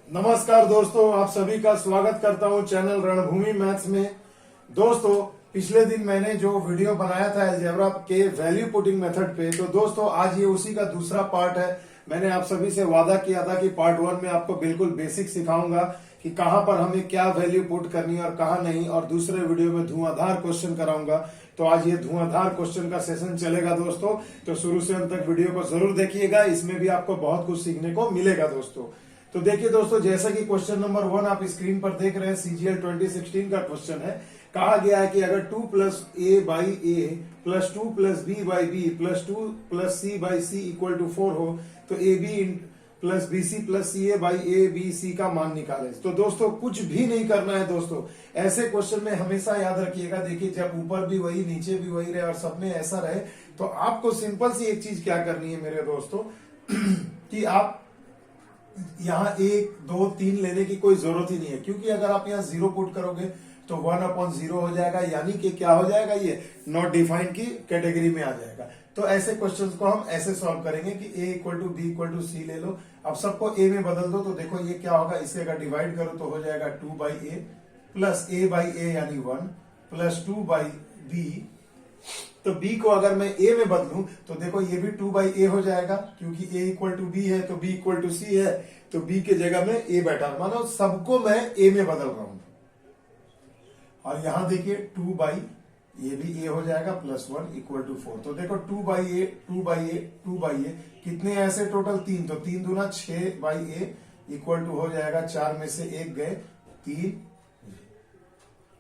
नमस्कार दोस्तों, आप सभी का स्वागत करता हूं चैनल रणभूमि मैथ्स में। दोस्तों, पिछले दिन मैंने जो वीडियो बनाया था अलजेब्रा के वैल्यू पुटिंग मेथड पे, तो दोस्तों आज ये उसी का दूसरा पार्ट है। मैंने आप सभी से वादा किया था कि पार्ट 1 में आपको बिल्कुल बेसिक सिखाऊंगा कि कहां पर हमें क्या वैल्यू पुट करनी है और कहां नहीं, और दूसरे वीडियो में धुआंधार क्वेश्चन कराऊंगा। तो आज ये धुआंधार क्वेश्चन का सेशन चलेगा दोस्तों, तो शुरू से अंत तक वीडियो को जरूर देखिएगा, इसमें भी आपको बहुत कुछ सीखने को मिलेगा दोस्तों। तो देखिए दोस्तों, जैसा कि क्वेश्चन नंबर 1 आप स्क्रीन पर देख रहे हैं, सीजीएल 2016 का क्वेश्चन है। कहा गया है कि अगर 2 plus A by A plus 2 plus B by B plus 2 plus C by C equal to 4 हो तो A B plus B C plus C A by A B C का मान निकाले। तो दोस्तों कुछ भी नहीं करना है दोस्तों, ऐसे क्वेश्चन में हमेशा याद रखिएगा। देखिए, जब ऊपर भी वही नीचे भी वही रहे और सब में ऐसा रहे, तो आपको सिंपल सी एक चीज क्या करनी है मेरे दोस्तों कि आप यहाँ 1, 2, 3 लेने की कोई जरूरत ही नहीं है, क्योंकि अगर आप यहाँ 0 पुट करोगे तो 1/0 हो जाएगा, यानी कि क्या हो जाएगा, ये नॉट डिफाइंड की कैटेगरी में आ जाएगा। तो ऐसे क्वेश्चंस को हम ऐसे सॉल्व करेंगे कि a equal to B equal to C ले लो। अब सबको a में बदल दो, तो देखो ये क्या होगा, इसे अगर डिवाइड करो तो हो जाएगा 2 by A plus A by A यानी 1 प्लस 2 बाई बी। तो b को अगर मैं a में बदलूं तो देखो ये भी 2 बाई ए हो जाएगा, क्योंकि a इक्वल टू बी है तो b इक्वल टू सी है, तो b के जगह में a बैठा, मानो सबको मैं a में बदल रहा हूं। और यहां देखिए 2 बाई ये भी a हो जाएगा प्लस 1 इक्वल टू 4। तो देखो 2 by A 2 by A 2 by A कितने ऐसे टोटल 3, तो 3 दूना 6 बाई ए इक्वल टू हो जाएगा 4 में से 1 गए 3,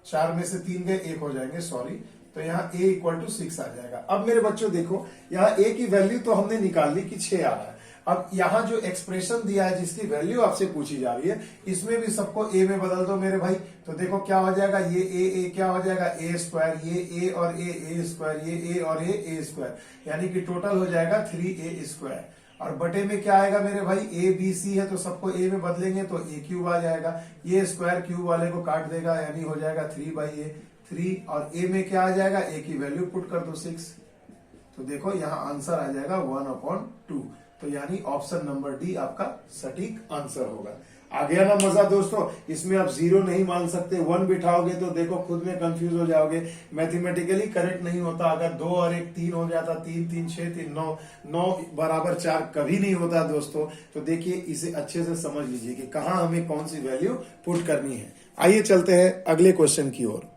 4 में से 3 गए 1 हो जाएंगे, सॉरी। तो यहाँ a इक्वल टू 6 आ जाएगा। अब मेरे बच्चों देखो, यहाँ a की वैल्यू तो हमने निकाल ली कि 6 आ रहा है। अब यहाँ जो एक्सप्रेशन दिया है जिसकी वैल्यू आपसे पूछी जा रही है, इसमें भी सबको a में बदल दो मेरे भाई। तो देखो क्या हो जाएगा, ये a क्या हो जाएगा a स्क्वायर, ये a और a स्क्वायर, ये a और a स्क्वायर, यानी कि टोटल हो जाएगा 3a स्क्वायर। और बटे में क्या आएगा मेरे भाई, a b c है तो सबको a में बदलेंगे तो a क्यूब आ जाएगा, ये स्क्वायर क्यूब वाले को काट देगा, यानी हो जाएगा 3 बाई ए 3, और a में क्या आ जाएगा, a की वैल्यू पुट कर दो 6। तो देखो यहाँ आंसर आ जाएगा 1/2। तो यानी ऑप्शन नंबर डी आपका सटीक आंसर होगा। आ गया ना मजा दोस्तों। इसमें आप 0 नहीं मान सकते, 1 बिठाओगे तो देखो खुद में कंफ्यूज हो जाओगे, मैथमेटिकली करेक्ट नहीं होता। अगर 2 और 1 3 हो जाता, 3 3 6 3 9 9 बराबर 4 कभी नहीं होता दोस्तों। तो देखिए इसे अच्छे से समझ लीजिए कि कहां हमें कौन सी वैल्यू पुट करनी है। आइए चलते हैं अगले क्वेश्चन की ओर।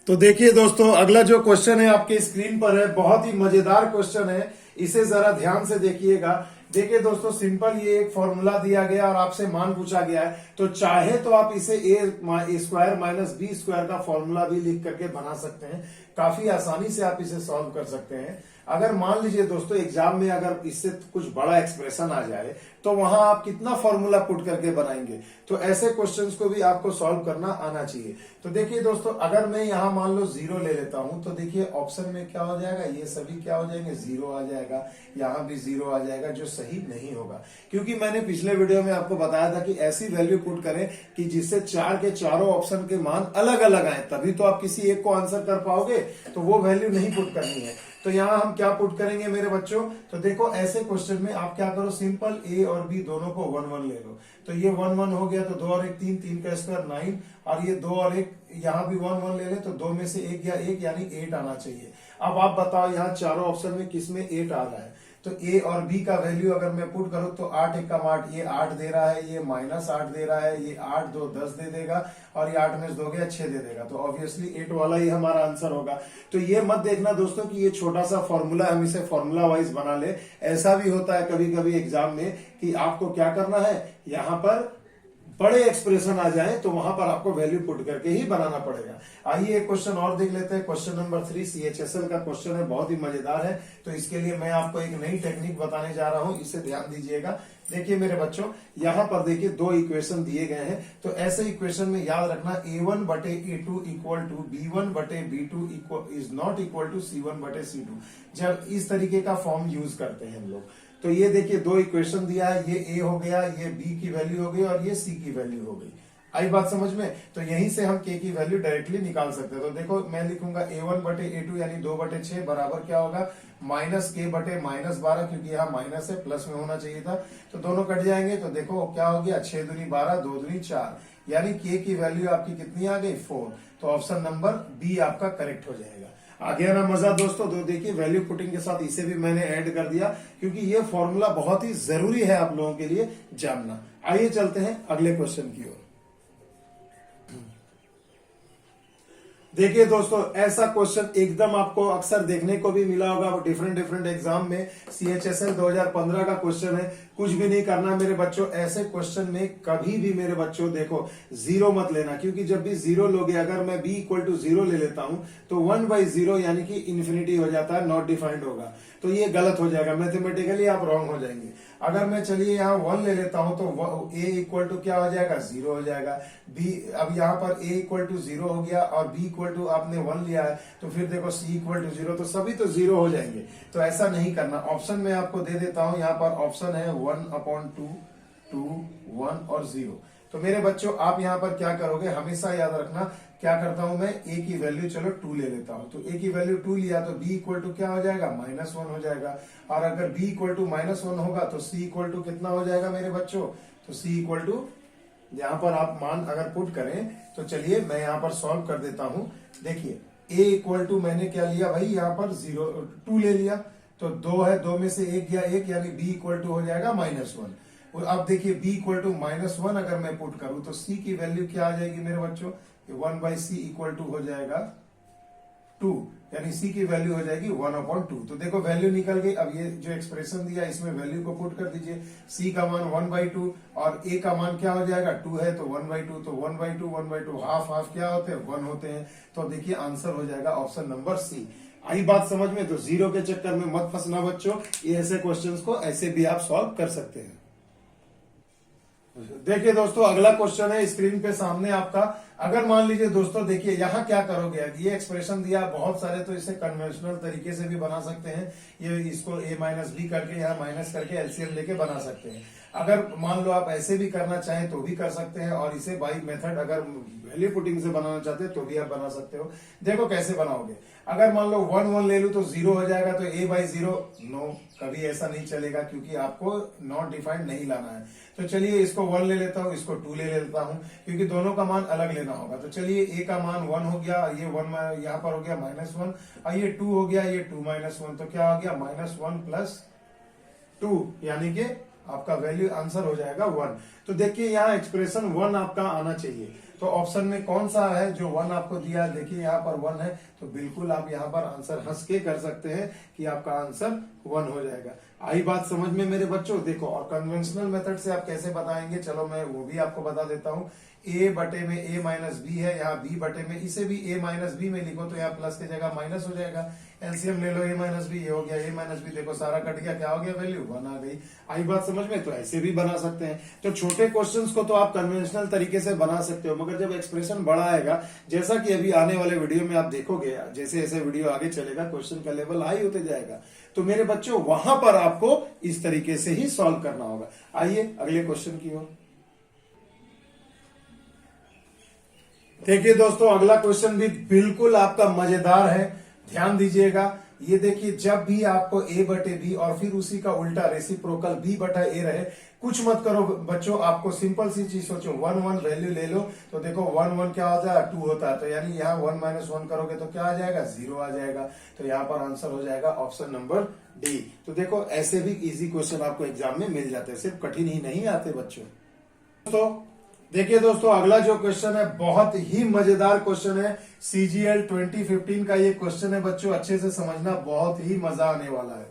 तो देखिए दोस्तों, अगला जो क्वेश्चन है आपके स्क्रीन पर है, बहुत ही मजेदार क्वेश्चन है, इसे जरा ध्यान से देखिएगा। देखिए दोस्तों, सिंपल ये एक फॉर्मूला दिया गया और आपसे मान पूछा गया है, तो चाहे तो आप इसे ए स्क्वायर माइनस बी स्क्वायर का फॉर्मूला भी लिख करके बना सकते हैं। काफी आसानी से आप इसे सॉल्व कर सकते हैं। अगर मान लीजिए दोस्तों एग्जाम में अगर इससे कुछ बड़ा एक्सप्रेशन आ जाए, तो वहां आप कितना फॉर्मूला पुट करके बनाएंगे। तो ऐसे क्वेश्चंस को भी आपको सॉल्व करना आना चाहिए। तो देखिए दोस्तों, अगर मैं यहां मान लो 0 ले लेता हूं, तो देखिए ऑप्शन में क्या हो जाएगा, ये सभी क्या हो जाएंगे, 0 आ जाएगा, यहां भी 0 आ जाएगा, जो सही नहीं होगा। क्योंकि मैंने पिछले वीडियो में आपको बताया था कि ऐसी वैल्यू पुट करें कि जिससे 4 के चारों ऑप्शन के मान अलग अलग आए, तभी तो आप किसी एक को आंसर कर पाओगे। तो वो वैल्यू नहीं पुट करनी है। तो यहाँ हम क्या पुट करेंगे मेरे बच्चों, तो देखो ऐसे क्वेश्चन में आप क्या करो, सिंपल a और b दोनों को 1 1 ले लो। तो ये 1 1 हो गया, तो 2 और 1 3, 3 का स्क्वायर 9, और ये 2 और 1 यहाँ भी 1 1 ले ले, तो 2 में से 1 गया 1, यानी 8 आना चाहिए। अब आप बताओ यहाँ चारों ऑप्शन में किसमें 8 आ रहा है। तो a और b का वैल्यू अगर मैं पुट करूं तो 8 1 8, ये 8 दे रहा है, ये -8 दे रहा है, ये 8 2 10 दे देगा, और ये 8 में से 2 गया 6 दे देगा। तो ऑब्वियसली 8 वाला ही हमारा आंसर होगा। तो ये मत देखना दोस्तों कि ये छोटा सा फॉर्मूला, हम इसे फॉर्मूला वाइज बना ले। ऐसा भी होता है कभी कभी एग्जाम में कि आपको क्या करना है, यहाँ पर बड़े एक्सप्रेशन आ जाए तो वहां पर आपको वैल्यू पुट करके ही बनाना पड़ेगा। आइए एक क्वेश्चन और देख लेते हैं। क्वेश्चन नंबर 3 CHSL का क्वेश्चन है, बहुत ही मजेदार है। तो इसके लिए मैं आपको एक नई टेक्निक बताने जा रहा हूं, इसे ध्यान दीजिएगा। देखिए मेरे बच्चों, यहाँ पर देखिए 2 इक्वेशन दिए गए हैं। तो ऐसे इक्वेशन में याद रखना a1 बटे a2 इक्वल टू b1 बटे b2 is not equal to c1 बटे c2। जब इस तरीके का फॉर्म यूज करते हैं हम लोग, तो ये देखिए 2 इक्वेशन दिया है, ये a हो गया, ये b की वैल्यू हो गई, और ये c की वैल्यू हो गई। आई बात समझ में। तो यहीं से हम k की वैल्यू डायरेक्टली निकाल सकते हैं। तो देखो मैं लिखूंगा a1 बटे a2 यानी 2 बटे 6 बराबर क्या होगा, माइनस के बटे -12, क्योंकि यहाँ माइनस है, प्लस में होना चाहिए था, तो दोनों कट जाएंगे। तो देखो क्या हो गया, 6 दूनी 12, 2 दूनी 4, यानी के की वैल्यू आपकी कितनी आ गई, 4। तो ऑप्शन नंबर बी आपका करेक्ट हो जाएगा। आ गया ना मजा दोस्तों। तो देखिए वैल्यू पुटिंग के साथ इसे भी मैंने ऐड कर दिया, क्योंकि ये फॉर्मूला बहुत ही जरूरी है आप लोगों के लिए जानना। आइए चलते हैं अगले क्वेश्चन की ओर। देखिए दोस्तों, ऐसा क्वेश्चन एकदम आपको अक्सर देखने को भी मिला होगा डिफरेंट एग्जाम में। CHSL 2015 का क्वेश्चन है। कुछ भी नहीं करना मेरे बच्चों, ऐसे क्वेश्चन में कभी भी मेरे बच्चों देखो जीरो मत लेना, क्योंकि जब भी जीरो लोगे, अगर मैं b इक्वल टू 0 ले लेता हूं तो 1/0 यानी कि इन्फिनिटी हो जाता है, नॉट डिफाइंड होगा, तो ये गलत हो जाएगा, मैथमेटिकली आप रॉन्ग हो जाएंगे। अगर मैं चलिए यहाँ 1 ले लेता हूं तो a इक्वल टू क्या हो जाएगा, 0 हो जाएगा। b, अब यहाँ पर a इक्वल टू 0 हो गया और b इक्वल टू आपने 1 लिया है, तो फिर देखो c इक्वल टू 0, तो सभी तो 0 हो जाएंगे। तो ऐसा नहीं करना। ऑप्शन में आपको दे देता हूं, यहाँ पर ऑप्शन है 1/2, 2, 1 और 0। तो मेरे बच्चों आप यहाँ पर क्या करोगे, हमेशा याद रखना, क्या करता हूं मैं, a की वैल्यू चलो 2 ले लेता हूं। तो a की वैल्यू 2 लिया तो b इक्वल टू क्या हो जाएगा, -1 हो जाएगा। और अगर b इक्वल टू -1 होगा तो c इक्वल टू कितना हो जाएगा मेरे बच्चों, तो c इक्वल टू यहाँ पर आप मान अगर पुट करें तो चलिए मैं यहाँ पर सॉल्व कर देता हूं। देखिए a इक्वल टू मैंने क्या लिया भाई, यहाँ पर 2 ले लिया, तो 2 है, 2 में से 1 गया 1, यानी b इक्वल टू हो जाएगा -1। और अब देखिए b इक्वल टू -1 अगर मैं पुट करूं तो c की वैल्यू क्या आ जाएगी मेरे बच्चों, 1/c इक्वल टू हो जाएगा 2, यानी c की वैल्यू हो जाएगी 1/2। तो देखो वैल्यू निकल गई। अब ये जो एक्सप्रेशन दिया इसमें वैल्यू को पुट कर दीजिए, c का मान 1/2 और a का मान क्या हो जाएगा, 2 है तो 1/2, तो 1/2 हाफ क्या होते हैं, 1 होते हैं। तो देखिए आंसर हो जाएगा ऑप्शन नंबर सी। आई बात समझ में? तो जीरो के चक्कर में मत फंसना बच्चों, ये ऐसे क्वेश्चंस को ऐसे भी आप सॉल्व कर सकते हैं। देखिए दोस्तों, अगला क्वेश्चन है स्क्रीन पे सामने आपका। अगर मान लीजिए दोस्तों, देखिए यहाँ क्या करोगे, ये एक्सप्रेशन दिया बहुत सारे, तो इसे कन्वेंशनल तरीके से भी बना सकते हैं। ये इसको a-b करके यहाँ माइनस करके एलसीएम लेके बना सकते हैं। अगर मान लो आप ऐसे भी करना चाहें तो भी कर सकते हैं, और इसे बाई मेथड अगर वैल्यू पुटिंग से बनाना चाहते हैं तो भी आप बना सकते हो। देखो कैसे बनाओगे। अगर मान लो 1 ले लू तो 0 हो जाएगा, तो a/0 नो, कभी ऐसा नहीं चलेगा, क्योंकि आपको नॉट डिफाइंड नहीं लाना है। तो चलिए इसको 1 ले लेता हूँ, इसको 2 ले लेता हूँ, क्योंकि दोनों का मान अलग लेना होगा। तो चलिए a का मान 1 हो गया, ये 1 यहाँ पर हो गया -1, और ये 2 हो गया, ये 2 -1, तो क्या हो गया, -1 + 2, यानी कि आपका वैल्यू आंसर हो जाएगा 1। तो देखिए यहाँ एक्सप्रेशन 1 आपका आना चाहिए। तो ऑप्शन में कौन सा है जो 1 आपको दिया है, देखिए यहाँ पर 1 है, तो बिल्कुल आप यहाँ पर आंसर हंस के कर सकते हैं कि आपका आंसर 1 हो जाएगा। आई बात समझ में मेरे बच्चों? देखो, और कन्वेंशनल मेथड से आप कैसे बताएंगे, चलो मैं वो भी आपको बता देता हूँ। a बटे में a-b है, यहाँ b बटे में, इसे भी a-b में लिखो तो यहाँ प्लस की जगह माइनस हो जाएगा। एलसीएम ले लो, a-b, ये हो गया a-b, देखो सारा कट गया, क्या हो गया, वैल्यू 1 आ गई। आई बात समझ में? तो ऐसे भी बना सकते हैं। तो छोटे क्वेश्चंस को तो आप कन्वेंशनल तरीके से बना सकते हो, मगर जब एक्सप्रेशन बड़ा आएगा, जैसा कि अभी आने वाले वीडियो में आप देखोगे, जैसे जैसे वीडियो आगे चलेगा क्वेश्चन का लेवल हाई होते जाएगा, तो मेरे बच्चों वहां पर आपको इस तरीके से ही सॉल्व करना होगा। आइए अगले क्वेश्चन की ओर। देखिए दोस्तों, अगला क्वेश्चन भी बिल्कुल आपका मजेदार है, ध्यान दीजिएगा। ये देखिए, जब भी आपको a/b और फिर उसी का उल्टा रेसिप्रोकल b/a रहे, कुछ मत करो बच्चों, आपको सिंपल सी चीज सोचो, 1 वैल्यू ले लो, तो देखो 1 क्या होता है, 2 होता है, तो यानी यहाँ 1 - 1 करोगे तो क्या आ जाएगा, 0 आ जाएगा। तो यहाँ पर आंसर हो जाएगा ऑप्शन नंबर डी। तो देखो ऐसे भी इजी क्वेश्चन आपको एग्जाम में मिल जाते हैं, सिर्फ कठिन ही नहीं आते बच्चों। दोस्तों देखिए दोस्तों, अगला जो क्वेश्चन है बहुत ही मजेदार क्वेश्चन है। CGL 2015 का ये क्वेश्चन है बच्चों, अच्छे से समझना, बहुत ही मजा आने वाला है।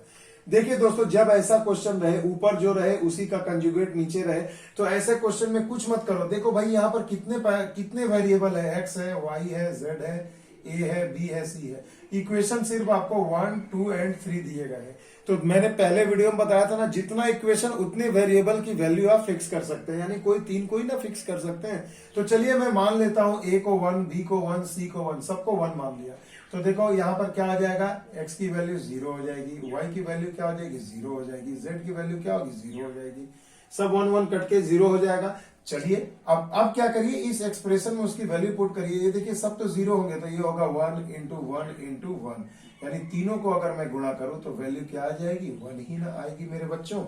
देखिए दोस्तों, जब ऐसा क्वेश्चन रहे, ऊपर जो रहे उसी का कंजुगेट नीचे रहे, तो ऐसे क्वेश्चन में कुछ मत करो। देखो भाई, यहाँ पर कितने वेरिएबल है, x है, y है, z है, a है, b है, c है। इक्वेशन सिर्फ आपको 1, 2 एंड 3 दिए गए हैं। तो मैंने पहले वीडियो में बताया था ना, जितना इक्वेशन उतने वेरिएबल की वैल्यू आप फिक्स कर सकते हैं, यानी कोई 3 कोई ना फिक्स कर सकते हैं। तो चलिए मैं मान लेता हूं, a को 1, b को 1, c को 1, सबको 1 मान लिया। तो देखो यहाँ पर क्या आ जाएगा, x की वैल्यू 0 हो जाएगी, y की वैल्यू क्या हो जाएगी, 0 हो जाएगी, z की वैल्यू क्या होगी, 0 हो जाएगी। सब 1 1 कट के 0 हो जाएगा। चलिए अब क्या करिए, इस एक्सप्रेशन में उसकी वैल्यू पुट करिए। ये देखिए सब तो 0 होंगे, तो ये होगा 1 इंटू 1 इंटू 1, यानी तीनों को अगर मैं गुणा करूं तो वैल्यू क्या आ जाएगी, 1 ही ना आएगी मेरे बच्चों।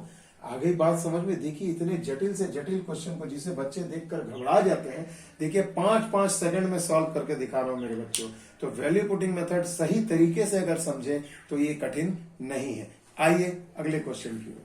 आगे बात समझ में। देखिए इतने जटिल से जटिल क्वेश्चन को जिसे बच्चे देखकर घबरा जाते हैं, देखिए 5-5 सेकंड में सॉल्व करके दिखा रहा हूं मेरे बच्चों। तो वैल्यू पुटिंग मेथड सही तरीके से अगर समझे तो ये कठिन नहीं है। आइए अगले क्वेश्चन की ओर।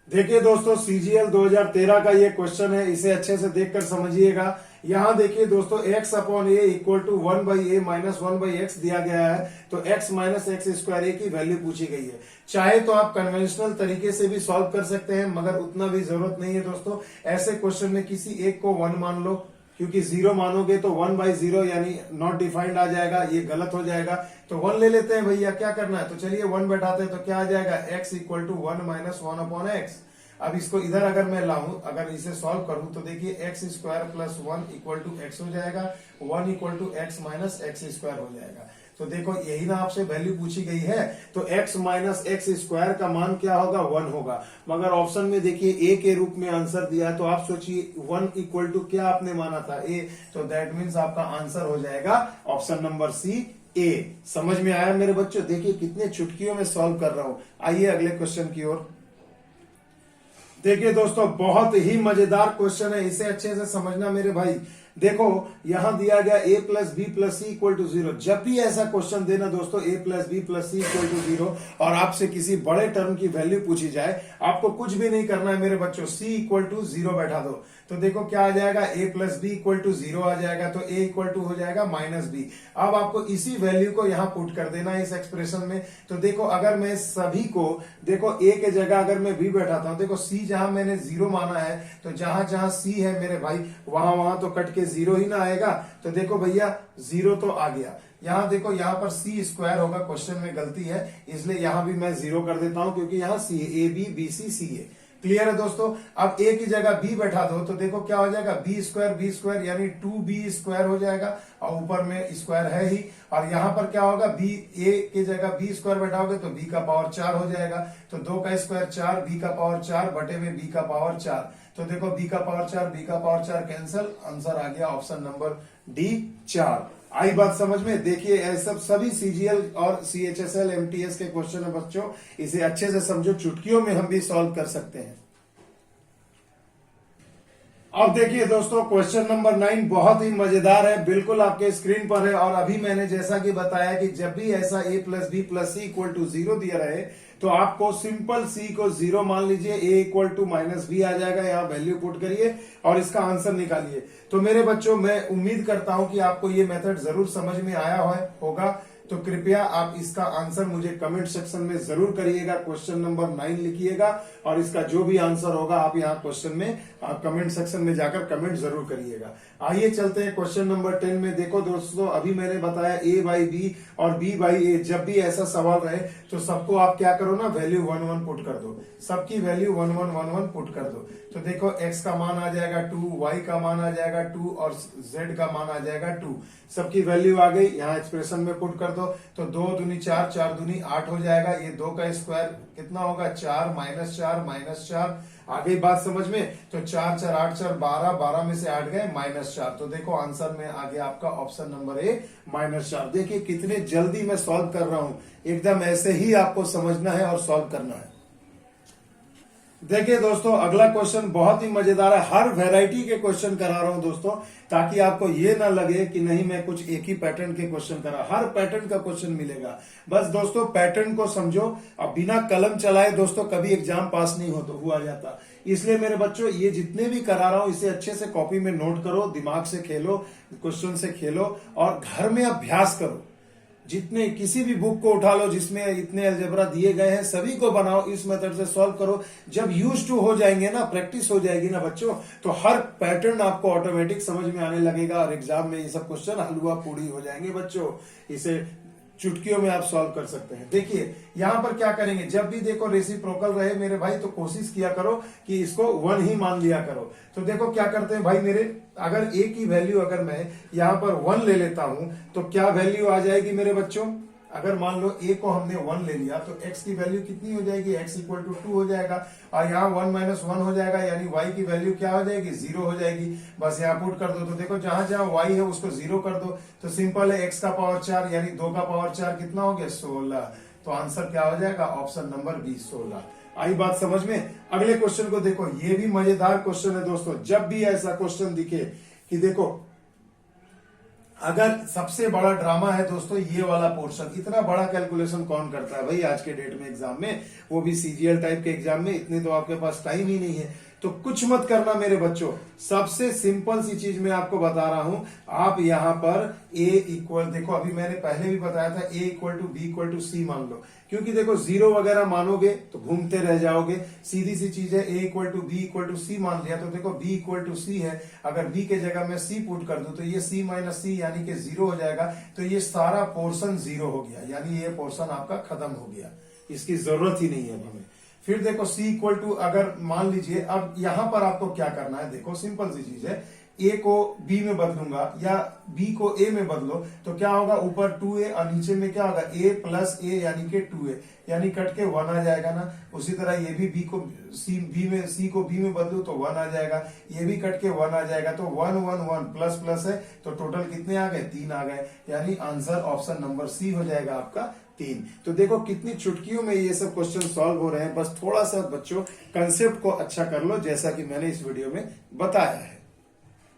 देखिए दोस्तों सीजीएल 2013 का ये क्वेश्चन है, इसे अच्छे से देखकर समझिएगा। यहां देखिए दोस्तों x upon A equal to 1/a minus 1/x दिया गया है। तो x minus x square A की वैल्यू पूछी गई है। चाहे तो आप कन्वेंशनल तरीके से भी सॉल्व कर सकते हैं, मगर उतना भी जरूरत नहीं है दोस्तों। ऐसे क्वेश्चन में किसी एक को 1 मान लो, क्योंकि 0 मानोगे तो 1/0 यानी नॉट डिफाइंड आ जाएगा, ये गलत हो जाएगा। तो 1 ले लेते हैं भैया, क्या करना है। तो चलिए 1 बैठाते हैं, तो क्या आ जाएगा, x equal to 1 minus 1 upon x. अब इसको इधर अगर मैं लाऊं, अगर इसे सॉल्व करूं तो देखिए x square plus 1 equal to x हो जाएगा, 1 equal to x minus x square हो जाएगा। तो देखो यही ना आपसे वैल्यू पूछी गई है, तो x माइनस एक्स स्क्वायर का मान क्या होगा, 1 होगा। मगर ऑप्शन में देखिए a के रूप में आंसर दिया है, तो आप सोचिए 1 इक्वल टू क्या आपने माना था, a, तो दैट मीन्स आपका आंसर हो जाएगा ऑप्शन नंबर सी, a। समझ में आया मेरे बच्चों। देखिए कितने चुटकियों में सॉल्व कर रहा हूं। आइए अगले क्वेश्चन की ओर। देखिए दोस्तों बहुत ही मजेदार क्वेश्चन है, इसे अच्छे से समझना मेरे भाई। देखो यहां दिया गया a plus B plus C equal to 0। जब भी ऐसा क्वेश्चन देना दोस्तों a plus B plus C equal to 0 और आपसे किसी बड़े टर्म की वैल्यू पूछी जाए, आपको कुछ भी नहीं करना है मेरे बच्चों, c इक्वल टू 0 बैठा दो। तो देखो क्या आ जाएगा, a plus B equal to 0 आ जाएगा, तो a इक्वल टू हो जाएगा माइनस बी। अब आपको इसी वैल्यू को यहां पुट कर देना है इस एक्सप्रेशन में। तो देखो अगर मैं सभी को, देखो a के जगह अगर मैं b बैठाता हूं, देखो c जहां मैंने 0 माना है, तो जहां जहां c है मेरे भाई वहां वहां तो कट के 0 ही ना आएगा। तो देखो भैया 0 तो आ गया। यहां देखो यहां पर सी स्क्वायर होगा, क्वेश्चन में गलती है, इसलिए यहां भी मैं 0 कर देता हूं, क्योंकि यहां सी ए बी बी सी सी है। क्लियर है दोस्तों। अब a की जगह b बैठा दो, तो देखो क्या हो जाएगा, बी स्क्वायर यानी 2b स्क्वायर हो जाएगा, और ऊपर में स्क्वायर है ही। और यहां पर क्या होगा, b a की जगह b स्क्वायर बैठाओगे तो b का पावर 4 हो जाएगा। तो 2 का स्क्वायर 4, b का पावर 4 बटे में b का पावर 4। तो देखो b का पावर 4, b का पावर 4 कैंसल, आंसर आ गया ऑप्शन नंबर डी 4। आई बात समझ में। देखिए ऐसा सभी सीजीएल और सीएचएसएल एमटीएस के क्वेश्चन है बच्चों, इसे अच्छे से समझो, चुटकियों में हम भी सॉल्व कर सकते हैं। अब देखिए दोस्तों क्वेश्चन नंबर 9 बहुत ही मजेदार है, बिल्कुल आपके स्क्रीन पर है। और अभी मैंने जैसा कि बताया कि जब भी ऐसा a plus B plus C equal to 0 दिया रहे, तो आपको सिंपल c को 0 मान लीजिए, a equal to minus B आ जाएगा, यहाँ वैल्यू पुट करिए और इसका आंसर निकालिए। तो मेरे बच्चों मैं उम्मीद करता हूं कि आपको ये मेथड जरूर समझ में आया होगा। तो कृपया आप इसका आंसर मुझे कमेंट सेक्शन में जरूर करिएगा, क्वेश्चन नंबर 9 लिखिएगा, और इसका जो भी आंसर होगा आप यहाँ क्वेश्चन में कमेंट सेक्शन में जाकर कमेंट जरूर करिएगा। आइए चलते हैं क्वेश्चन नंबर 10 में। देखो दोस्तों अभी मैंने बताया a बाई बी और b बाई ए, जब भी ऐसा सवाल रहे तो सबको आप क्या करो ना, वैल्यू 1 1 पुट कर दो, सबकी वैल्यू 1 1 1 1 पुट कर दो। तो देखो x का मान आ जाएगा 2, y का मान आ जाएगा 2 और z का मान आ जाएगा 2। सबकी वैल्यू आ गई, यहाँ एक्सप्रेशन में पुट कर दो। तो 2 दूनी 4, 4 दूनी 8 हो जाएगा। ये 2 का स्क्वायर कितना होगा, 4 माइनस 4 माइनस 4। आ गई बात समझ में। तो 4 4 8 4 12, 12 में से 8 गए माइनस 4। तो देखो आंसर में आ गया आपका ऑप्शन नंबर ए माइनस 4। देखिए कितने जल्दी मैं सॉल्व कर रहा हूं, एकदम ऐसे ही आपको समझना है और सॉल्व करना है। देखिए दोस्तों अगला क्वेश्चन बहुत ही मजेदार है, हर वैरायटी के क्वेश्चन करा रहा हूं दोस्तों, ताकि आपको ये ना लगे कि नहीं मैं कुछ एक ही पैटर्न के क्वेश्चन करा, हर पैटर्न का क्वेश्चन मिलेगा। बस दोस्तों पैटर्न को समझो, अब बिना कलम चलाए दोस्तों कभी एग्जाम पास नहीं हुआ जाता। इसलिए मेरे बच्चों ये जितने भी करा रहा हूं इसे अच्छे से कॉपी में नोट करो, दिमाग से खेलो, क्वेश्चन से खेलो और घर में अभ्यास करो। जितने किसी भी बुक को उठा लो जिसमें इतने अलजेब्रा दिए गए हैं, सभी को बनाओ, इस मेथड से सॉल्व करो। जब यूज टू हो जाएंगे ना, प्रैक्टिस हो जाएगी ना बच्चों, तो हर पैटर्न आपको ऑटोमेटिक समझ में आने लगेगा और एग्जाम में ये सब क्वेश्चन हलवा पूरी हो जाएंगे बच्चों। इसे चुटकियों में आप सॉल्व कर सकते हैं। देखिए यहां पर क्या करेंगे, जब भी देखो रेसिप्रोकल रहे मेरे भाई, तो कोशिश किया करो कि इसको 1 ही मान लिया करो। तो देखो क्या करते हैं भाई मेरे, अगर a की वैल्यू अगर मैं यहां पर 1 ले लेता हूं तो क्या वैल्यू आ जाएगी मेरे बच्चों, अगर मान लो a को हमने 1 ले लिया तो x की वैल्यू कितनी हो जाएगी, x इक्वल टू 2 हो जाएगा, और यहाँ 1 माइनस 1 हो जाएगा, यानी y की वैल्यू क्या हो जाएगी, 0 हो जाएगी। बस यहाँ पुट कर दो, तो देखो जहां जहां y है उसको 0 कर दो, तो सिंपल है, x का पावर 4 यानी 2 का पावर 4 कितना हो गया, 16। तो आंसर क्या हो जाएगा, ऑप्शन नंबर बी 16। आई बात समझ में। अगले क्वेश्चन को देखो, ये भी मजेदार क्वेश्चन है दोस्तों। जब भी ऐसा क्वेश्चन दिखे कि देखो, अगर सबसे बड़ा ड्रामा है दोस्तों ये वाला पोर्शन, इतना बड़ा कैलकुलेशन कौन करता है भाई आज के डेट में एग्जाम में, वो भी सीजीएल टाइप के एग्जाम में, इतने तो आपके पास टाइम ही नहीं है। तो कुछ मत करना मेरे बच्चों, सबसे सिंपल सी चीज मैं आपको बता रहा हूं। आप यहां पर a इक्वल, देखो अभी मैंने पहले भी बताया था, a equal to B equal to C मान लो, क्योंकि देखो जीरो वगैरह मानोगे तो घूमते रह जाओगे। सीधी सी चीज है, a equal to B equal to C मान लिया, तो देखो b इक्वल टू सी है, अगर b के जगह मैं c पुट कर दूं तो ये c माइनस सी यानी कि 0 हो जाएगा। तो ये सारा पोर्शन 0 हो गया, यानी ये पोर्शन आपका खत्म हो गया, इसकी जरूरत ही नहीं है हमें। फिर देखो c इक्वल टू, अगर मान लीजिए, अब यहां पर आपको क्या करना है, देखो सिंपल सी चीज है, a को b में बदलूंगा या b को a में बदलो तो क्या होगा, ऊपर 2a और नीचे में क्या होगा, a प्लस a यानी कि 2a, यानी कट के 1 आ जाएगा ना। उसी तरह ये भी b को c को b में बदलू तो 1 आ जाएगा, ये भी कट के 1 आ जाएगा। तो 1 1 1 प्लस प्लस है, तो टोटल कितने आ गए, 3 आ गए, यानी आंसर ऑप्शन नंबर सी हो जाएगा आपका 3। तो देखो कितनी चुटकियों में ये सब क्वेश्चन सॉल्व हो रहे हैं। बस थोड़ा सा बच्चों कंसेप्ट को अच्छा कर लो, जैसा कि मैंने इस वीडियो में बताया है।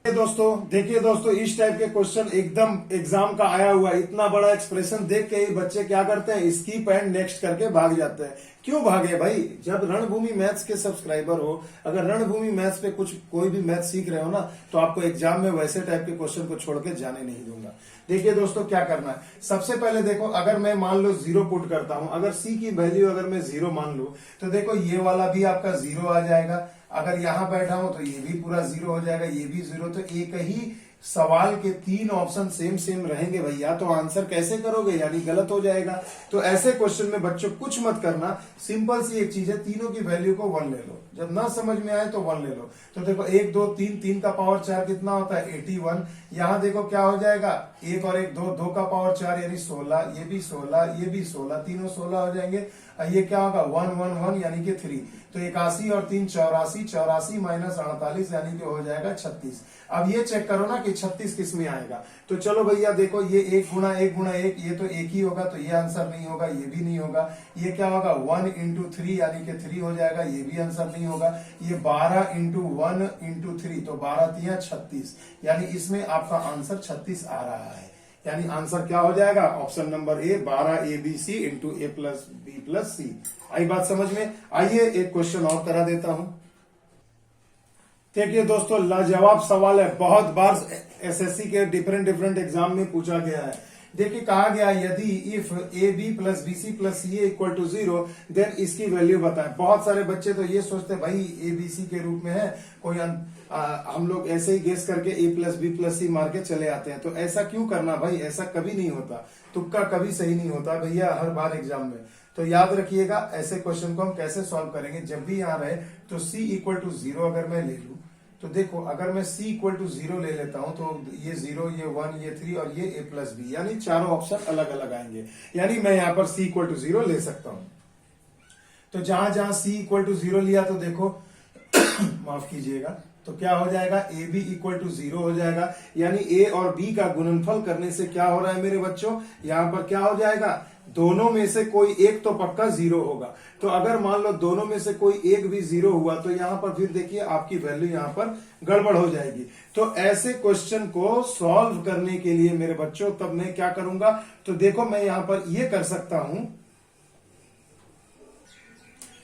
देखिए दोस्तों, इस टाइप के क्वेश्चन एकदम एग्जाम का आया हुआ, इतना बड़ा एक्सप्रेशन देख के ही बच्चे क्या करते हैं, स्किप एंड नेक्स्ट करके भाग जाते हैं। क्यों भागे भाई, जब रणभूमि मैथ्स के सब्सक्राइबर हो, अगर रणभूमि मैथ्स पे कोई भी मैथ सीख रहे हो ना, तो आपको एग्जाम में वैसे टाइप के क्वेश्चन को छोड़ के जाने नहीं दूंगा। देखिए दोस्तों क्या करना है, सबसे पहले देखो, अगर मैं मान लो 0 पुट करता हूं, अगर c की वैल्यू अगर मैं 0 मान लू, तो देखो ये वाला भी आपका 0 आ जाएगा। अगर यहां बैठा हूं तो ये भी पूरा 0 हो जाएगा, ये भी 0। तो एक ही सवाल के 3 ऑप्शन सेम सेम रहेंगे भैया, तो आंसर कैसे करोगे, यानी गलत हो जाएगा। तो ऐसे क्वेश्चन में बच्चों कुछ मत करना, सिंपल सी एक चीज है, तीनों की वैल्यू को 1 ले लो, जब ना समझ में आए तो 1 ले लो। तो देखो 1 2 3, 3 का पावर 4 कितना होता है, 81। यहां देखो क्या हो जाएगा, 1 और 1 2, 2 का पावर 4 यानी 16, ये भी 16, ये भी 16, तीनों 16 हो जाएंगे। ये क्या होगा, 1 1 1 यानी कि 3। तो 81 और 3 84, 84 माइनस 48 यानी कि हो जाएगा 36। अब ये चेक करो ना कि 36 किस में आएगा। तो चलो भैया देखो, ये 1 गुणा 1 गुणा 1, ये तो 1 ही होगा, तो ये आंसर नहीं होगा, ये भी नहीं होगा। ये क्या होगा, 1 इंटू 3 यानी कि 3 हो जाएगा, ये भी आंसर नहीं होगा। ये 12 इंटू 1 इंटू 3, तो 12 3 36, यानी इसमें आपका आंसर 36 आ रहा है। यानी आंसर क्या हो जाएगा, option number A, 12 ABC into A plus B plus C. आई बात समझ में। आइए एक क्वेश्चन और करा देता हूं। देखिए दोस्तों, लाजवाब सवाल है, बहुत बार एसएससी के डिफरेंट एग्जाम में पूछा गया है। देखिए कहा गया, यदि if a B plus B C plus C equal to 0, then इसकी वैल्यू बताएं। बहुत सारे बच्चे तो ये सोचते हैं भाई ए बी सी के रूप में है, कोई हम लोग ऐसे ही गेस करके ए प्लस बी प्लस सी मार के चले आते हैं। तो ऐसा क्यों करना भाई, ऐसा कभी नहीं होता, तुक्का कभी सही नहीं होता भैया हर बार एग्जाम में। तो याद रखिएगा, ऐसे क्वेश्चन को हम कैसे सॉल्व करेंगे, जब भी यहाँ रहे तो c इक्वल टू 0 अगर मैं ले लू, तो देखो अगर मैं c इक्वल टू 0 ले लेता हूं तो ये 0, ये 1, ये 3 और ये a प्लस बी, यानी चारों ऑप्शन अलग अलग आएंगे। यानी मैं यहां पर c इक्वल टू 0 ले सकता हूं। तो जहां जहां c इक्वल टू 0 लिया तो देखो माफ कीजिएगा, तो क्या हो जाएगा, ए बी इक्वल टू 0 हो जाएगा। यानी ए और बी का गुणनफल करने से क्या हो रहा है मेरे बच्चों, यहां पर क्या हो जाएगा, दोनों में से कोई एक तो पक्का 0 होगा। तो अगर मान लो दोनों में से कोई एक भी 0 हुआ, तो यहां पर फिर देखिए आपकी वैल्यू यहां पर गड़बड़ हो जाएगी। तो ऐसे क्वेश्चन को सॉल्व करने के लिए मेरे बच्चों तब मैं क्या करूंगा, तो देखो मैं यहां पर ये कर सकता हूं।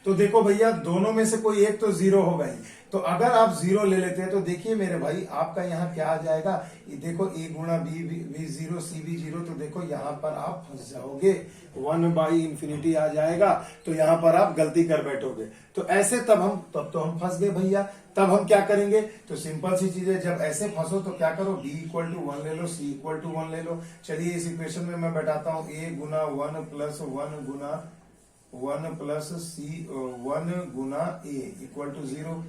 तो देखो भैया, दोनों में से कोई एक तो 0 होगा ही, तो अगर आप 0 ले लेते हैं तो देखिए मेरे भाई आपका यहाँ क्या आ जाएगा, ये देखो a गुणा बी 0 सी भी 0, तो देखो यहाँ पर आप फंस जाओगे, 1/∞ आ जाएगा, तो यहाँ पर आप गलती कर बैठोगे। तो ऐसे तब तो हम फंस गए भैया। तब हम क्या करेंगे, तो सिंपल सी चीज है, जब ऐसे फंसो तो क्या करो, b इक्वल टू 1 ले लो, c इक्वल टू 1 ले लो। चलिए इस इक्वेशन में मैं बैठाता हूँ, a गुना 1 प्लस 1 गुना 1 प्लस सी 1 गुना a इक्वल टू 0।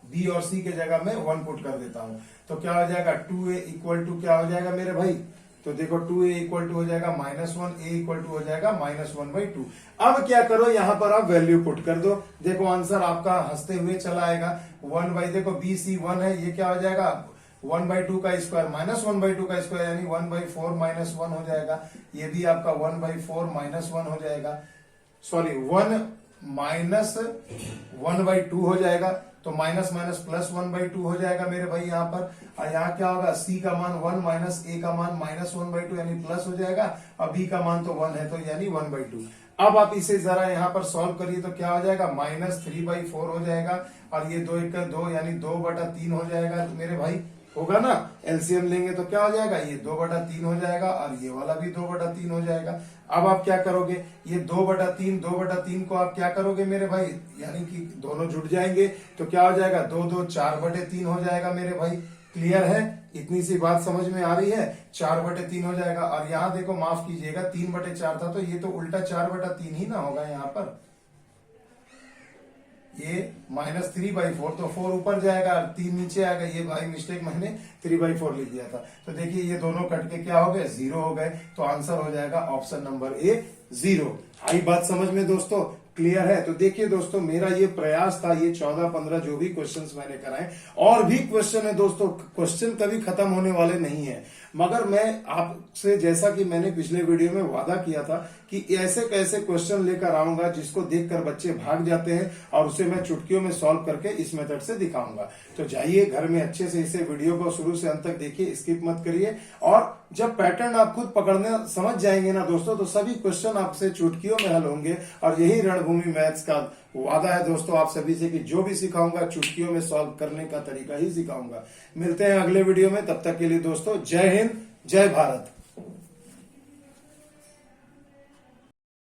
b और c के जगह में 1 पुट कर देता हूं, तो क्या हो जाएगा, 2a इक्वल टू क्या हो जाएगा मेरे भाई, तो देखो 2a इक्वल टू हो जाएगा -1, a इक्वल टू हो जाएगा -1/2। अब क्या करो, यहां पर आप वैल्यू पुट कर दो। देखो आंसर आपका हंसते हुए चला आएगा। 1 देखो BC1 है, ये क्या हो जाएगा 1/2 का स्क्वायर -1/2 का स्क्वायर यानी 1/4 -1 हो जाएगा। ये भी आपका 1/4 -1 हो जाएगा, सॉरी 1 -1/2 हो जाएगा। तो माइनस माइनस प्लस 1/2 हो जाएगा मेरे भाई यहाँ पर। और यहाँ क्या होगा, C का मान 1 माइनस A का मान -1/2 यानी प्लस हो जाएगा, और B का मान तो 1 है तो यानी 1/2। अब आप इसे जरा यहाँ पर सॉल्व करिए तो क्या हो जाएगा -3/4 हो जाएगा, और ये 2 1 2 यानी 2/3 हो जाएगा मेरे भाई, होगा ना। एलसीएम लेंगे तो क्या हो जाएगा, ये 2/3 हो जाएगा, और ये वाला भी 2/3 हो जाएगा। अब आप क्या करोगे, ये 2/3 को आप क्या करोगे मेरे भाई, यानी कि दोनों जुड़ जाएंगे तो क्या हो जाएगा 2 2 4/3 हो जाएगा मेरे भाई। क्लियर है, इतनी सी बात समझ में आ रही है। 4/3 हो जाएगा, और यहाँ देखो माफ कीजिएगा 3/4 था, तो ये तो उल्टा 4/3 ही ना होगा यहाँ पर। ये -3/4 तो 4 ऊपर जाएगा, 3 नीचे आएगा। ये भाई मिस्टेक, मैंने 3/4 लिख दिया था। तो देखिए ये दोनों कट के क्या हो गए, 0 हो गए। तो आंसर हो जाएगा ऑप्शन नंबर ए 0। आई बात समझ में दोस्तों, क्लियर है। तो देखिए दोस्तों, मेरा ये प्रयास था, ये 14-15 जो भी क्वेश्चंस मैंने कराए, और भी क्वेश्चन है दोस्तों, क्वेश्चन कभी खत्म होने वाले नहीं है। मगर मैं आपसे, जैसा कि मैंने पिछले वीडियो में वादा किया था कि ऐसे कैसे क्वेश्चन लेकर आऊंगा जिसको देखकर बच्चे भाग जाते हैं, और उसे मैं चुटकियों में सॉल्व करके इस मेथड से दिखाऊंगा। तो जाइए घर में अच्छे से इसे वीडियो को शुरू से अंत तक देखिए, स्किप मत करिए। और जब पैटर्न आप खुद पकड़ने समझ जाएंगे ना दोस्तों, तो सभी क्वेश्चन आपसे चुटकियों में हल होंगे। और यही रणभूमि मैथ्स का वादा है दोस्तों आप सभी से कि जो भी सिखाऊंगा चुटकियों में सॉल्व करने का तरीका ही सिखाऊंगा। मिलते हैं अगले वीडियो में, तब तक के लिए दोस्तों जय हिंद, जय भारत।